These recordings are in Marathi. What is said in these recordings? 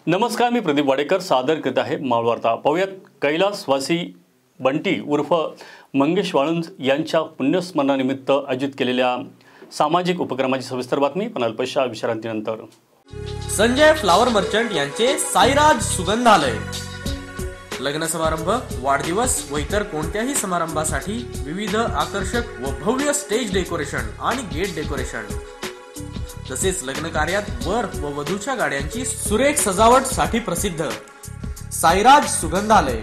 नमस्कार, मी प्रदीप वाडेकर सादर करत आहे मावळ वार्ता। पाहूयात कैलासवासी बंटी उर्फ मंगेश वाळुंज यांच्या पुण्यस्मरणानिमित्त आयोजित केलेल्या सामाजिक उपक्रमाची सविस्तर बातमी पण अल्पशा विश्रांतीनंतर। संजय फ्लावर मर्चंट यांचे साईराज सुगंधालय लग्न समारंभ, वाढदिवस व इतर कोणत्याही समारंभासाठी विविध आकर्षक व भव्य स्टेज डेकोरेशन आणि गेट डेकोरेशन तसेच लग्न कार्यात वर व वधूच्या गाड्यांची सुरेख सजावट साठी प्रसिद्ध साईराज सुगंधालय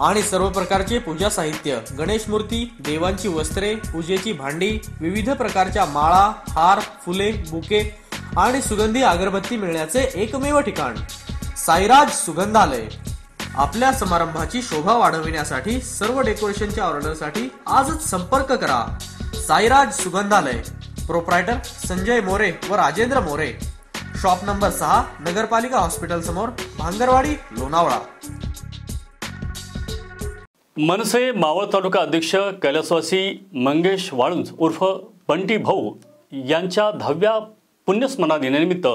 आणि सर्व प्रकारचे पूजा साहित्य, गणेश मूर्ती, देवांची वस्त्रे, पूजेची भांडी, विविध प्रकारच्या माळा, हार, फुले, बुके आणि सुगंधी अगरबत्ती मिळण्याचे एकमेव ठिकाण साईराज सुगंधालय। आपल्या समारंभाची शोभा वाढविण्यासाठी सर्व डेकोरेशनच्या ऑर्डरसाठी आजच संपर्क करा। साईराज सुगंधालय, प्रोप्रायटर संजय मोरे व राजेंद्र मोरे, शॉप नंबर 6, नगरपालिका हॉस्पिटल समोर, भांगरवाडी, लोणावळा। मनसे मावळ तालुका अध्यक्ष कैलासवासी मंगेश वाळुंज उर्फ बंटी भाऊ यांच्या 10व्या पुण्यस्मरण दिनानिमित्त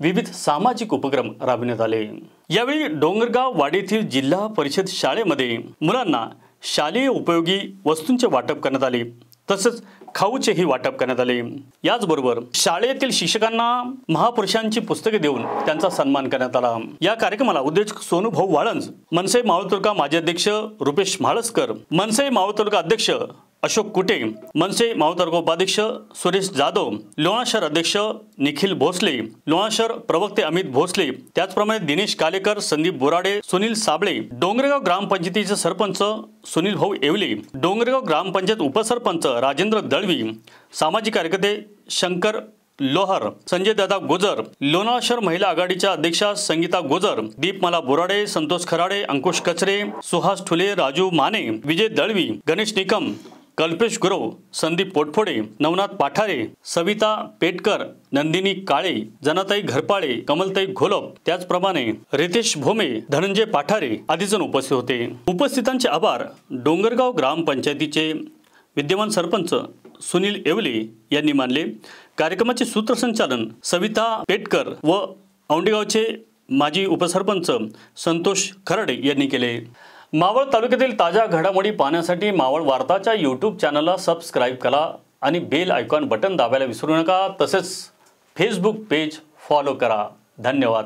विविध सामाजिक उपक्रम राबविण्यात आले। यावेळी डोंगरगाव वाडीतील जिल्हा परिषद शाळेमध्ये मुलांना शालेय उपयोगी वस्तूंचे वाटप करण्यात आले, तसेच खाऊचेही वाटप करण्यात आले। याचबरोबर शाळेतील शिक्षकांना महापुरुषांची पुस्तके देऊन त्यांचा सन्मान करण्यात आला। या कार्यक्रमाला उद्योजक सोनू भाऊ वाळुंज, मनसे मावळ तालुका माजी अध्यक्ष रुपेश म्हाळसकर, मनसे मावळ तालुका अध्यक्ष अशोक कुटे, मनसे मावळ तालुका उपाध्यक्ष सुरेश जाधव, लोणा शहर अध्यक्ष निखिल भोसले, लोणा शहर प्रवक्ते अमित भोसले, त्याचप्रमाणे दिनेश कालेकर, संदीप बोराडे, सुनील साबळे, डोंगरगाव ग्रामपंचायतीचे सरपंच सुनील भाऊ येवले, डोंगरगाव ग्रामपंचायत उपसरपंच राजेंद्र दळवी, सामाजिक कार्यकर्ते शंकर लोहर, संजय दादा गोजर, लोणावळा शहर महिला आघाडीच्या अध्यक्षा संगीता गोजर, दीपमाला बोराडे, संतोष खराडे, अंकुश कचरे, सुहास ठुले, राजू माने, विजय दळवी, गणेश निकम, कल्पेश गुरव, संदीप पोटफोडे, नवनाथ पाठारे, सविता पेटकर, नंदिनी काळे, जनाताई घरपाळे, कमलताई घोलप, त्याचप्रमाणे रितेश भोमे, धनंजय पाठारे आदी जण उपस्थित होते। उपस्थितांचे आभार डोंगरगाव ग्रामपंचायतीचे विद्यमान सरपंच सुनील येवले यांनी मानले। कार्यक्रमाचे सूत्रसंचालन सविता पेटकर व औंडेगावचे माजी उपसरपंच संतोष खराडे यांनी केले। मावळ तालुक्यातील ताज्या घडामोडी पाहण्यासाठी मावळ वार्ताच्या YouTube चॅनलला सबस्क्राइब करा आणि बेल आयकॉन बटन दाबायला विसरू नका। तसेच फेसबुक पेज फॉलो करा। धन्यवाद।